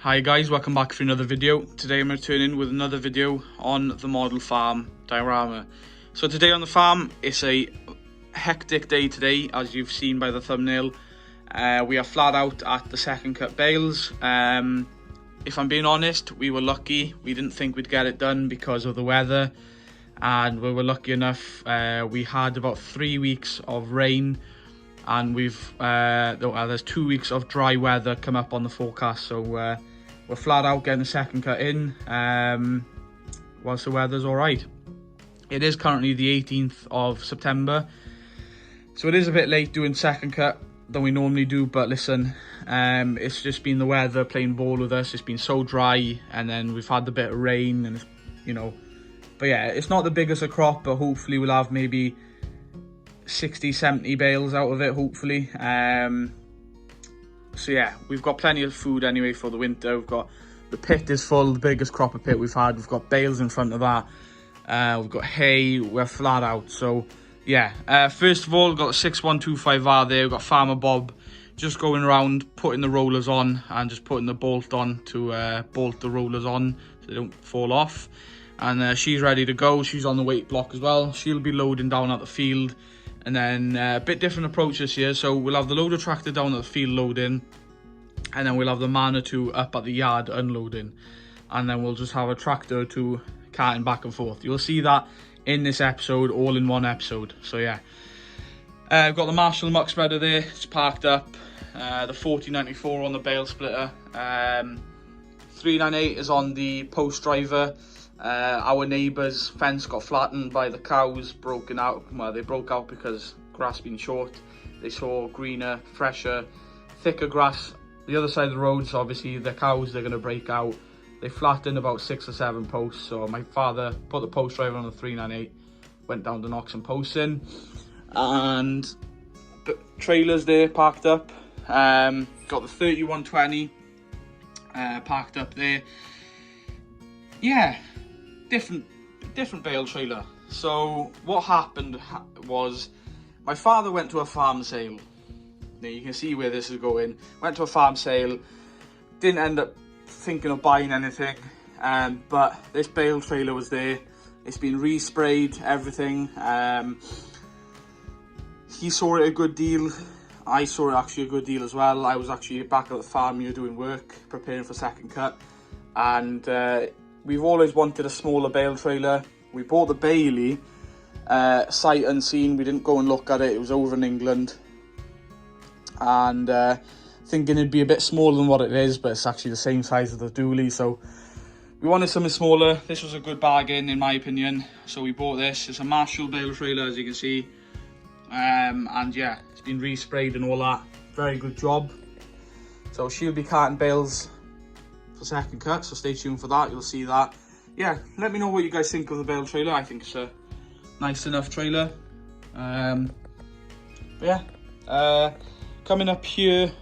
Hi guys, welcome back for another video. Today I'm returning with another video on the model farm diorama. So today on the farm, it's a hectic day today, as you've seen by the thumbnail. We are flat out at the second cut bales. If I'm being honest, we were lucky. We didn't think we'd get it done because of the weather, and we were lucky enough. We had about 3 weeks of rain, and there's 2 weeks of dry weather come up on the forecast, so we're flat out getting the second cut in whilst the weather's all right. It is currently the 18th of September, so it is a bit late doing second cut than we normally do, but listen, it's just been the weather playing ball with us. It's been so dry, and then we've had the bit of rain, and but yeah, it's not the biggest of crop, but hopefully we'll have maybe 60-70 bales out of it, hopefully. So yeah, we've got plenty of food anyway for the winter. We've got, the pit is full, the biggest crop of pit we've had. We've got bales in front of that. We've got hay, we're flat out. So yeah, first of all, we've got the 6125R there. We've got Farmer Bob just going around putting the rollers on and just putting the bolt on to bolt the rollers on so they don't fall off. And she's ready to go. She's on the weight block as well. She'll be loading down at the field. And then a bit different approach this year. So we'll have the loader tractor down at the field loading, and then we'll have the man or two up at the yard unloading, and then we'll just have a tractor or two carting back and forth. You'll see that in this episode, all in one episode. So yeah, I've got the Marshall muck spreader there. It's parked up. The 4094 on the bale splitter. 398 is on the post driver. Our neighbour's fence got flattened by the cows, broken out. Well, they broke out because grass being short. They saw greener, fresher, thicker grass the other side of the road, so obviously the cows, they're going to break out. They flattened about 6 or 7 posts, so my father put the post driver on the 398, went down to knock some posts in, and the trailers there parked up. Got the 3120 parked up there. Yeah, different bale trailer. So what happened was my father went to a farm sale. Now you can see where this is going. Went to a farm sale, didn't end up thinking of buying anything, but this bale trailer was there. It's been resprayed, everything. He saw it a good deal. I saw it actually a good deal as well. I was actually back at the farm here doing work, preparing for second cut, and we've always wanted a smaller bale trailer. We bought the Bale sight unseen. We didn't go and look at it. It was over in England, and thinking it'd be a bit smaller than what it is, but it's actually the same size as the dually. So we wanted something smaller. This was a good bargain in my opinion, so we bought this. It's a Marshall bale trailer, as you can see, and yeah, it's been resprayed and all that. Very good job. So she'll be carting bales for second cut, so stay tuned for that. You'll see that. Yeah, let me know what you guys think of the bale trailer. I think it's a nice enough trailer. But yeah, coming up here,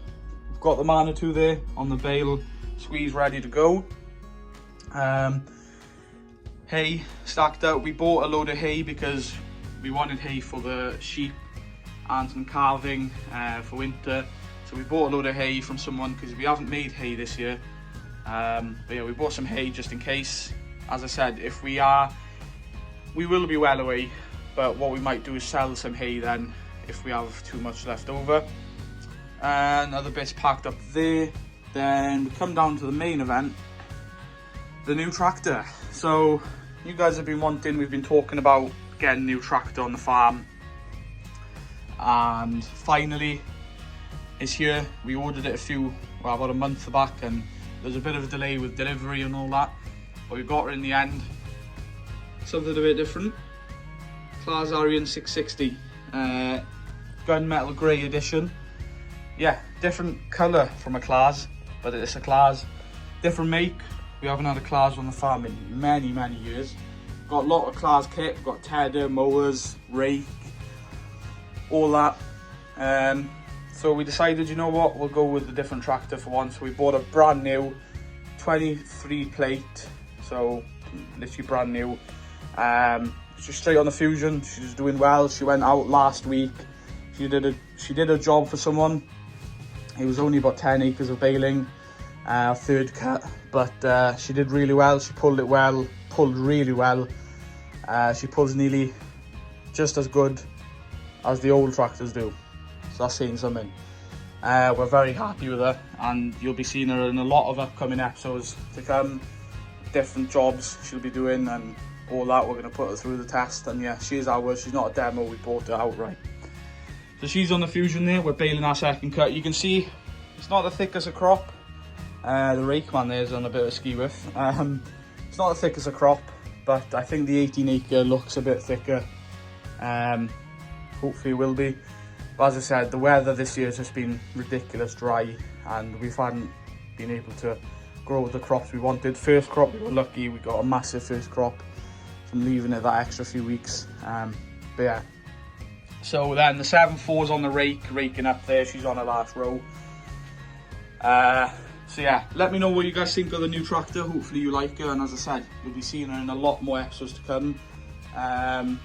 we've got the man or two there on the bale squeeze ready to go. Hay stacked out. We bought a load of hay because we wanted hay for the sheep and some calving for winter. So we bought a load of hay from someone because we haven't made hay this year. But yeah, we bought some hay just in case. As I said, if we will be well away, but what we might do is sell some hay then if we have too much left over. And other bits packed up there. Then we come down to the main event, the new tractor. So you guys have been wanting, we've been talking about getting a new tractor on the farm, and finally it's here. We ordered it about a month back, and there's a bit of a delay with delivery and all that, but we got it in the end. Something a bit different. Claas Arian 660, gunmetal grey edition. Yeah, different colour from a Claas, but it's a Claas. Different make. We haven't had a Claas on the farm in many years. Got a lot of Claas kit. We've got tedder, mowers, rake, all that. So we decided, you know what, we'll go with a different tractor for once. So we bought a brand new 23 plate, so literally brand new. She's straight on the Fusion. She's doing well. She went out last week. She did a job for someone. It was only about 10 acres of baling. third cut, but she did really well. She pulled really well. She pulls nearly just as good as the old tractors do, so that's saying something. We're very happy with her, and you'll be seeing her in a lot of upcoming episodes to come. Different jobs she'll be doing and all that. We're going to put her through the test, and yeah, she is ours. She's not a demo, we bought her outright. So she's on the Fusion there. We're baling our second cut. You can see it's not the thickest of crop. The rake man there's on a bit of a ski whiff. It's not the thickest of crop, but I think the 18 acre looks a bit thicker. Hopefully it will be. But as I said, the weather this year has just been ridiculous dry, and we haven't been able to grow the crops we wanted. First crop, we were lucky, we got a massive first crop from leaving it that extra few weeks. But yeah, so then the 7.4's on the rake, raking up there. She's on her last row. So yeah, let me know what you guys think of the new tractor. Hopefully you like her, and as I said, you'll be seeing her in a lot more episodes to come. And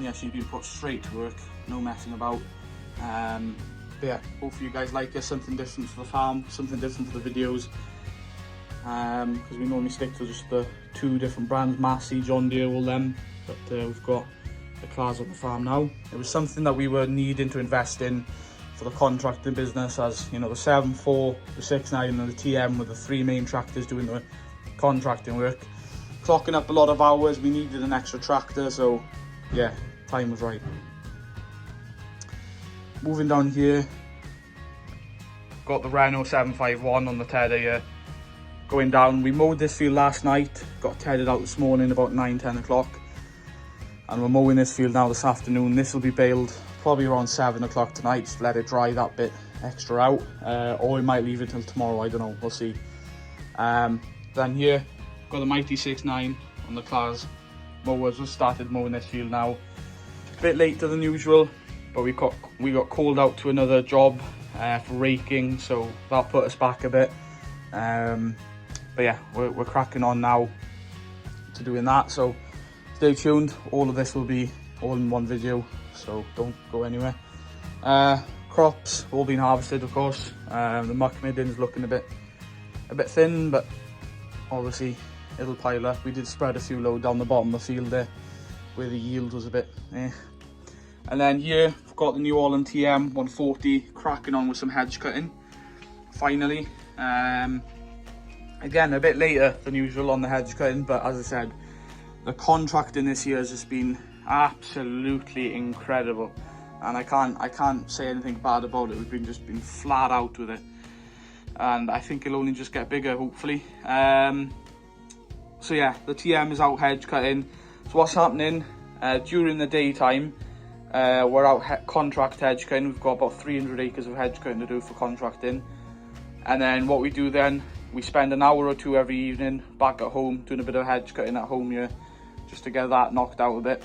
yeah, she's been put straight to work, no messing about. But yeah, hopefully you guys like her. Something different for the farm, something different for the videos, because we normally stick to just the two different brands, Massey, John Deere, all them, but we've got the class on the farm now. It was something that we were needing to invest in for the contracting business, as you know, the 7.4, the 6.9 and the TM were the three main tractors doing the contracting work, clocking up a lot of hours. We needed an extra tractor, so yeah, time was right. Moving down here, got the Renault 751 on the tedder here, going down. We mowed this field last night, got tedded out this morning about 9-10 o'clock, and we're mowing this field now this afternoon. This will be baled probably around 7 o'clock tonight, just let it dry that bit extra out, or we might leave it till tomorrow, I don't know, we'll see. Then here, got the Mighty 6.9 on the class mowers. We've started mowing this field now, a bit later than usual, but we got called out to another job for raking, so that put us back a bit. But yeah, we're cracking on now to doing that, so stay tuned. All of this will be all in one video, so don't go anywhere. Crops all been harvested, of course. The muck middens looking a bit thin, but obviously it'll pile up. We did spread a few low down the bottom of the field there where the yield was a bit And then here we've got the New Holland TM 140 cracking on with some hedge cutting finally. Again, a bit later than usual on the hedge cutting, but as I said, the contracting this year has just been absolutely incredible, and I can't say anything bad about it. We've just been flat out with it, and I think it'll only just get bigger, hopefully. So yeah, the TM is out hedge cutting. So what's happening during the daytime, we're out contract hedge cutting. We've got about 300 acres of hedge cutting to do for contracting, and then what we do then, we spend an hour or two every evening back at home doing a bit of hedge cutting at home here, just to get that knocked out a bit.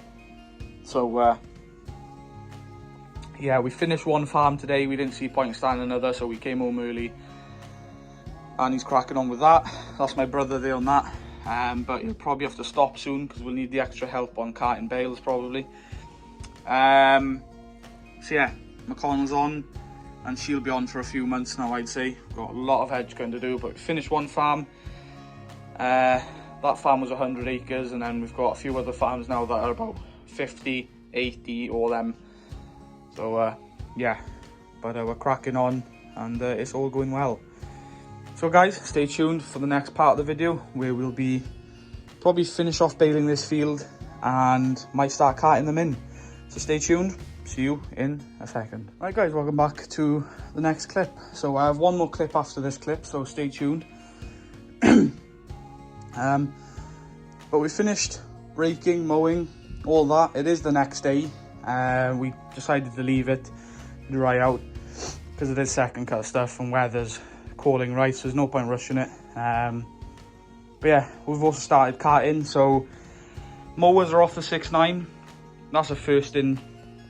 So yeah, we finished one farm today. We didn't see point in starting another, so we came home early, and he's cracking on with that. That's my brother there on that, but he'll probably have to stop soon because we'll need the extra help on carting bales probably. So yeah, McConnell's on, and she'll be on for a few months now, I'd say. Got a lot of hedge cutting to do, but we finished one farm. That farm was 100 acres, and then we've got a few other farms now that are about 50, 80, all them. So yeah, but we're cracking on, and it's all going well. So guys, stay tuned for the next part of the video, where we'll be probably finish off baling this field and might start carting them in. So stay tuned, see you in a second. Right guys, welcome back to the next clip. So I have one more clip after this clip, so stay tuned. But we finished raking, mowing, all that. It is the next day. We decided to leave it dry out because it is second cut stuff and weather's calling right, so there's no point rushing it. But yeah, we've also started carting, so mowers are off the 6.9. That's the first in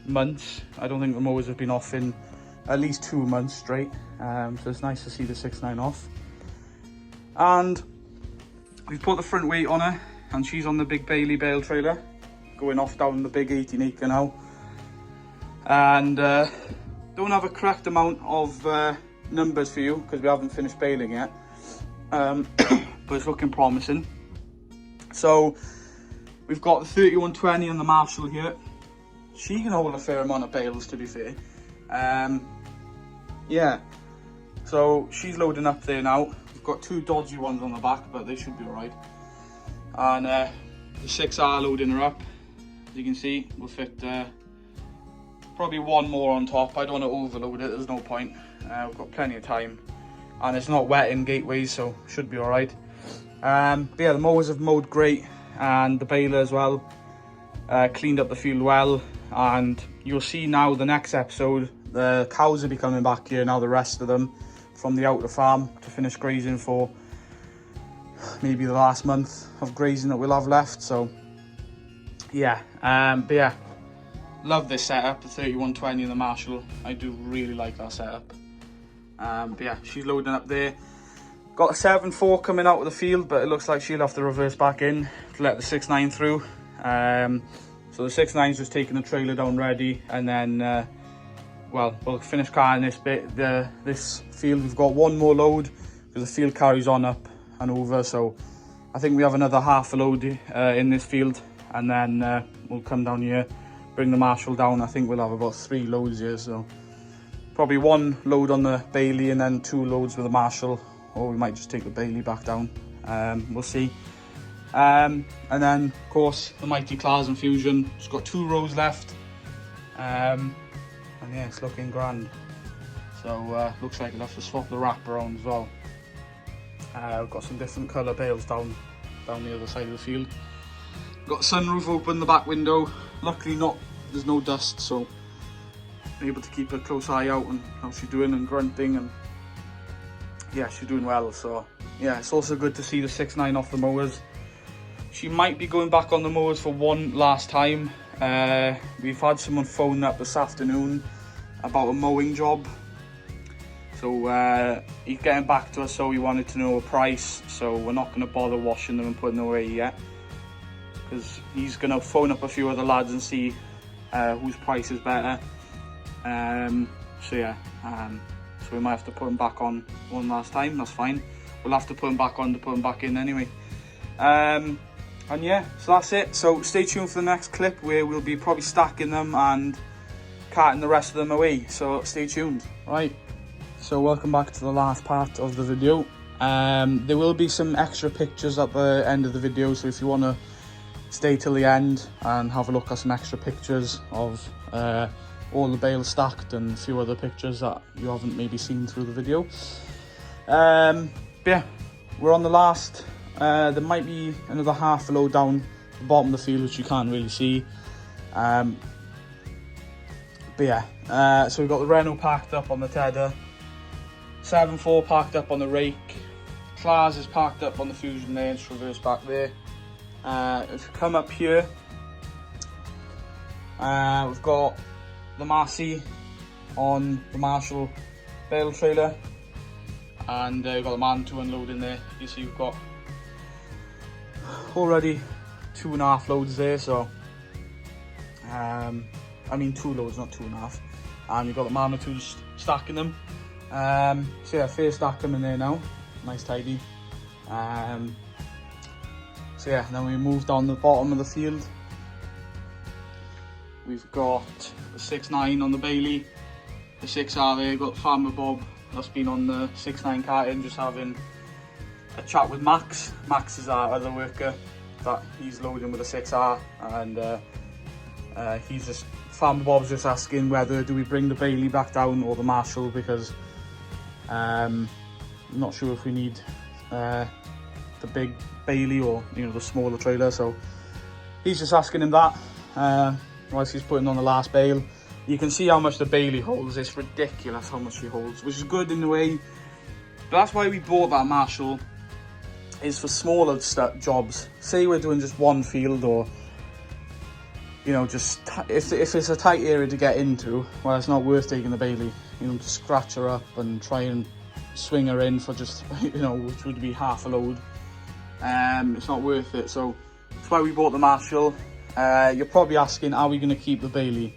months. I don't think the mowers have been off in at least 2 months straight, so it's nice to see the 6.9 off. And we've put the front weight on her, and she's on the big Bale trailer, going off down the big 18 acre now. And don't have a correct amount of numbers for you because we haven't finished baling yet, but it's looking promising. So we've got the 3120 on the Marshall here. She can hold a fair amount of bales, to be fair. Yeah, so she's loading up there now. We've got two dodgy ones on the back, but they should be alright. And the 6R loading her up. As you can see, we'll fit probably one more on top. I don't want to overload it, there's no point. We've got plenty of time. And it's not wet in gateways, so should be alright. But yeah, the mowers have mowed great, and the baler as well. Cleaned up the field well, and you'll see now the next episode, the cows will be coming back here now, the rest of them, from the outer farm to finish grazing for maybe the last month of grazing that we'll have left. So yeah, but yeah, love this setup, the 3120 and the Marshall. I do really like that setup. But yeah, she's loading up there. Got a 7.4 coming out of the field, but it looks like she'll have to reverse back in to let the 6.9 through. So the 6.9's just taking the trailer down ready, and then well, we'll finish carrying this bit. This field, we've got one more load because the field carries on up and over. So I think we have another half a load in this field, and then we'll come down here, bring the Marshall down. I think we'll have about 3 loads here, so probably 1 load on the Bailey and then 2 loads with the Marshall, or we might just take the Bailey back down. We'll see. And then of course the Mighty Claws and Fusion. It's got 2 rows left. And yeah, it's looking grand. So looks like we'll have to swap the wrap around as well. We've got some different colour bales down the other side of the field. Got the sunroof open, the back window. Luckily there's no dust, so I'm able to keep a close eye out on how she's doing and grunting, and yeah, she's doing well. So yeah, it's also good to see the 6.9 off the mowers. She might be going back on the mowers for one last time. We've had someone phone up this afternoon about a mowing job. So he's getting back to us, so he wanted to know a price. So we're not going to bother washing them and putting them away yet, because he's going to phone up a few other lads and see whose price is better. So yeah, so we might have to put them back on one last time. That's fine. We'll have to put them back on to put them back in anyway. And yeah, so that's it. So stay tuned for the next clip where we'll be probably stacking them and carting the rest of them away. So stay tuned. Right, so welcome back to the last part of the video. There will be some extra pictures at the end of the video, so if you want to stay till the end and have a look at some extra pictures of all the bales stacked and a few other pictures that you haven't maybe seen through the video. But yeah, we're on the last. There might be another half a load down the bottom of the field, which you can't really see. But yeah, so we've got the Renault parked up on the Tedder, 7.4 parked up on the rake, Claws is parked up on the Fusion there, and just reverse back there. If you come up here, we've got the Massey on the Marshall Bale trailer, and we've got the man to unload in there. You see we've got already 2.5 loads there, so I mean 2 loads, not 2.5, and you've got the man who's stacking them. So yeah, fair stack them in there now, nice tidy. So yeah, then we move down the bottom of the field. We've got the 6.9 on the Bailey, the 6R there, got Farmer Bob that's been on the 6.9 carting, just having a chat with Max. Max is our other worker that he's loading with the 6R, and he's just, Farmer Bob's just asking whether do we bring the Bailey back down or the Marshall, because I'm not sure if we need the big Bailey or the smaller trailer. So he's just asking him that whilst he's putting on the last bale. You can see how much the Bailey holds. It's ridiculous how much she holds, which is good in a way. But that's why we bought that Marshall, is for smaller jobs. Say we're doing just one field, or just if it's a tight area to get into, well, it's not worth taking the Bailey. To scratch her up and try and swing her in for just which would be half a load. It's not worth it. So that's why we bought the Marshall. You're probably asking, are we going to keep the Bailey?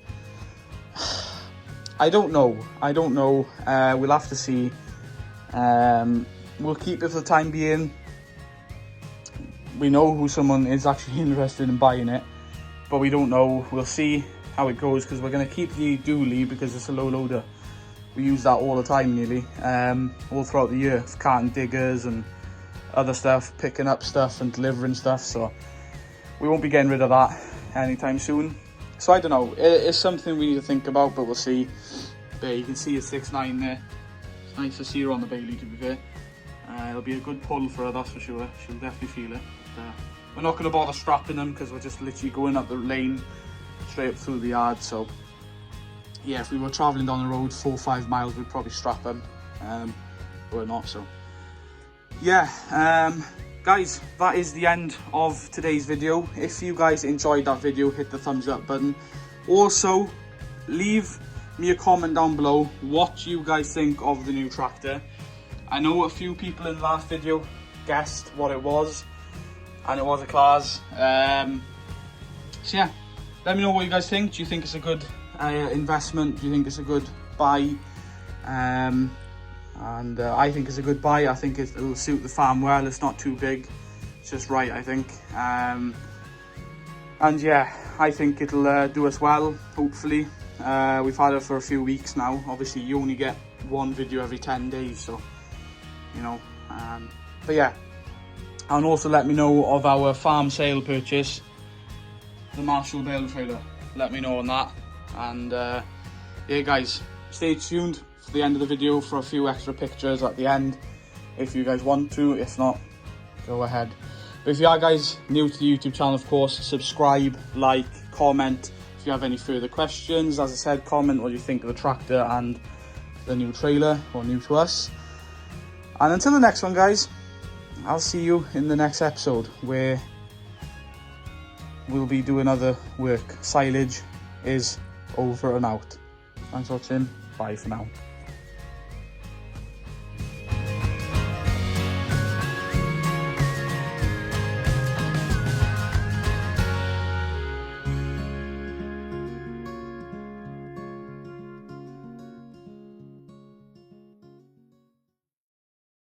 I don't know. We'll have to see. we'll keep it for the time being. We know who someone is actually interested in buying it, but we don't know. We'll see how it goes, because we're going to keep the dually because it's a low loader. We use that all the time nearly, all throughout the year, for carting diggers and other stuff, picking up stuff and delivering stuff. So we won't be getting rid of that anytime soon. So I don't know, it's something we need to think about, but we'll see. But you can see it's 6'9" there. It's nice to see her on the Bailey, to be fair. It'll be a good pull for her, that's for sure. She'll definitely feel it. We're not going to bother strapping them, because we're just literally going up the lane straight up through the yard. So yeah, if we were travelling down the road 4 or 5 miles, we'd probably strap them, but we're not. So yeah, guys, that is the end of today's video. If you guys enjoyed that video, hit the thumbs up button. Also, leave me a comment down below what you guys think of the new tractor. I know a few people in the last video guessed what it was, and it was a class. So yeah, let me know what you guys think. Do you think it's a good investment? Do you think it's a good buy? I think it's a good buy. I think it'll suit the farm well. It's not too big, it's just right, I think. And yeah, I think it'll do us well, hopefully. We've had it for a few weeks now. Obviously you only get one video every 10 days, so you know, but yeah. And also let me know of our farm sale purchase, the Marshall Bale trailer. Let me know on that. And yeah guys, stay tuned for the end of the video for a few extra pictures at the end, if you guys want to. If not, go ahead. But if you are guys new to the YouTube channel, of course, subscribe, like, comment. If you have any further questions, as I said, comment what you think of the tractor and the new trailer, or new to us. And until the next one, guys, I'll see you in the next episode, where we'll be doing other work. Silage is over and out. Thanks for watching. Bye for now.